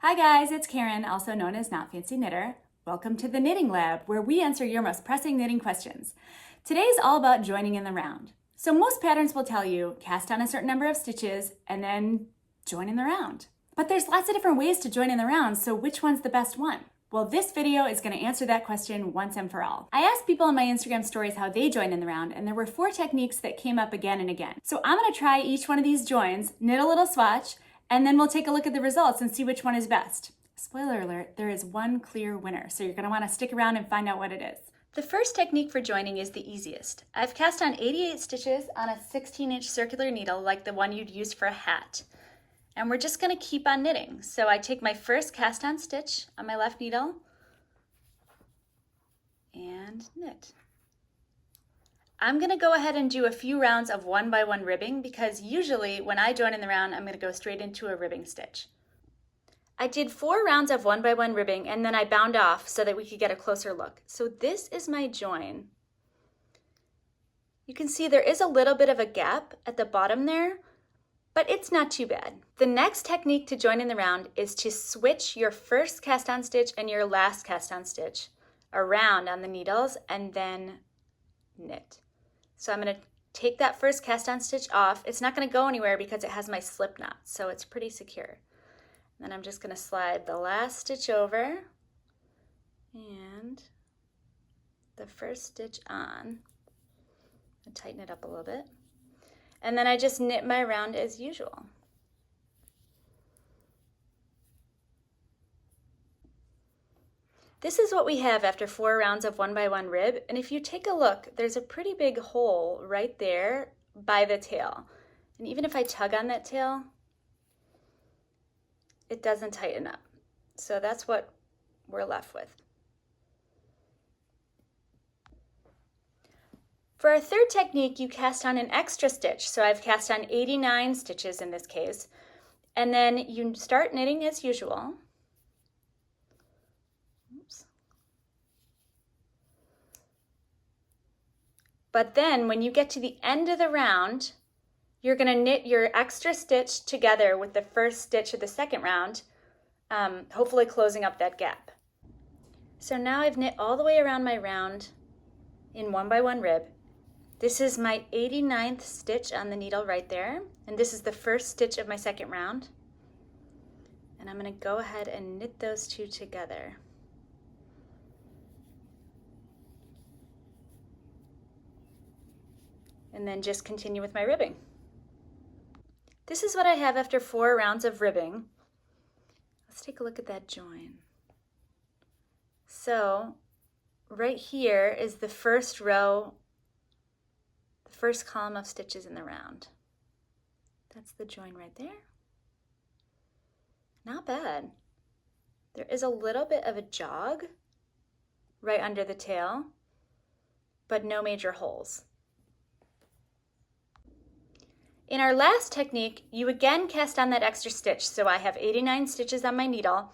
Hi guys, it's Karen, also known as Not Fancy Knitter. Welcome to the Knitting Lab, where we answer your most pressing knitting questions. Today's all about joining in the round. So most patterns will tell you cast on a certain number of stitches and then join in the round. But there's lots of different ways to join in the round, so which one's the best one? Well, this video is going to answer that question once and for all. I asked people in my Instagram stories how they joined in the round, and there were 4 techniques that came up again and again. So I'm going to try each one of these joins, knit a little swatch, and then we'll take a look at the results and see which one is best. Spoiler alert, there is one clear winner, so you're going to want to stick around and find out what it is. The first technique for joining is the easiest. I've cast on 88 stitches on a 16-inch circular needle like the one you'd use for a hat. And we're just going to keep on knitting. So I take my first cast on stitch on my left needle and knit. I'm going to go ahead and do a few rounds of 1x1 ribbing because usually when I join in the round, I'm going to go straight into a ribbing stitch. I did 4 rounds of 1x1 ribbing and then I bound off so that we could get a closer look. So this is my join. You can see there is a little bit of a gap at the bottom there, but it's not too bad. The next technique to join in the round is to switch your first cast on stitch and your last cast on stitch around on the needles and then knit. So I'm going to take that first cast on stitch off. It's not going to go anywhere because it has my slip knot, so it's pretty secure. Then I'm just going to slide the last stitch over and the first stitch on and tighten it up a little bit. And then I just knit my round as usual. This is what we have after 4 rounds of 1x1 rib, and if you take a look, there's a pretty big hole right there by the tail. And even if I tug on that tail, it doesn't tighten up. So that's what we're left with. For our third technique, you cast on an extra stitch. So I've cast on 89 stitches in this case. And then you start knitting as usual. Oops. But then when you get to the end of the round, you're going to knit your extra stitch together with the first stitch of the second round, hopefully closing up that gap. So now I've knit all the way around my round in 1x1 rib. This is my 89th stitch on the needle right there, and this is the first stitch of my second round. And I'm going to go ahead and knit those two together. And then just continue with my ribbing. This is what I have after 4 rounds of ribbing. Let's take a look at that join. So right here is the first row, the first column of stitches in the round. That's the join right there. Not bad. There is a little bit of a jog right under the tail, but no major holes. In our last technique, you again cast on that extra stitch. So I have 89 stitches on my needle,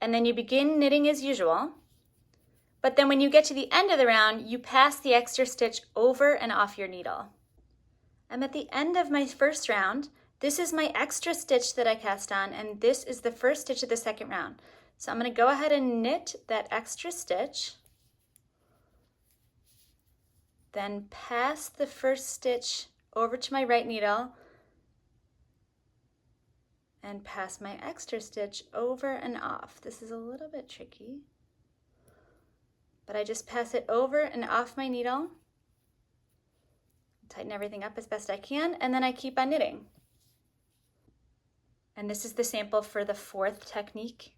and then you begin knitting as usual. But then when you get to the end of the round, you pass the extra stitch over and off your needle. I'm at the end of my first round. This is my extra stitch that I cast on, and this is the first stitch of the second round. So I'm going to go ahead and knit that extra stitch, then pass the first stitch over to my right needle and pass my extra stitch over and off. This is a little bit tricky, but I just pass it over and off my needle, tighten everything up as best I can, and then I keep on knitting. And this is the sample for the 4th technique.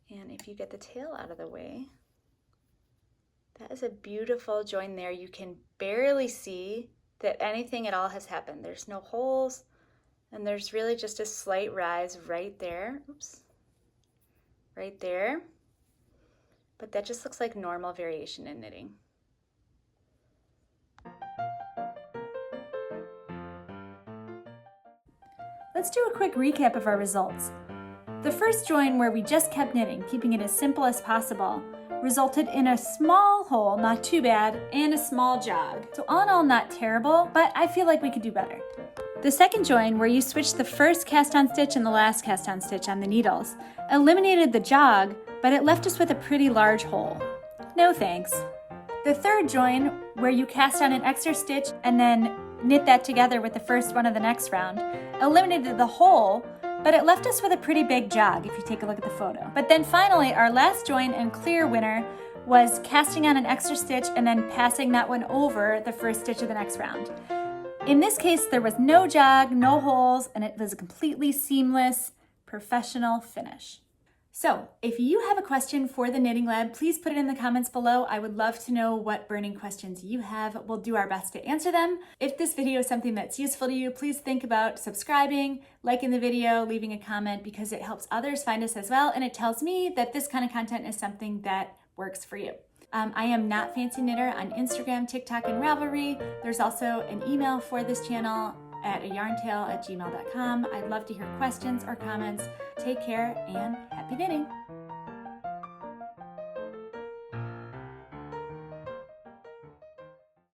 And if you get the tail out of the way, that is a beautiful join there. You can barely see that anything at all has happened. There's no holes, and there's really just a slight rise right there. Oops. Right there. But that just looks like normal variation in knitting. Let's do a quick recap of our results. The first join, where we just kept knitting, keeping it as simple as possible, resulted in a small hole, not too bad, and a small jog. So all in all, not terrible, but I feel like we could do better. The second join, where you switched the first cast-on stitch and the last cast-on stitch on the needles, eliminated the jog, but it left us with a pretty large hole. No thanks. The third join, where you cast on an extra stitch and then knit that together with the first one of the next round, eliminated the hole, but it left us with a pretty big jog if you take a look at the photo. But then finally, our last join and clear winner was casting on an extra stitch and then passing that one over the first stitch of the next round. In this case, there was no jog, no holes, and it was a completely seamless, professional finish. So if you have a question for the Knitting Lab, please put it in the comments below. I would love to know what burning questions you have. We'll do our best to answer them. If this video is something that's useful to you, please think about subscribing, liking the video, leaving a comment, because it helps others find us as well, and it tells me that this kind of content is something that works for you. I am Not Fancy Knitter on Instagram, TikTok, and Ravelry. There's also an email for this channel at ayarntail@gmail.com. I'd love to hear questions or comments. Take care and happy knitting!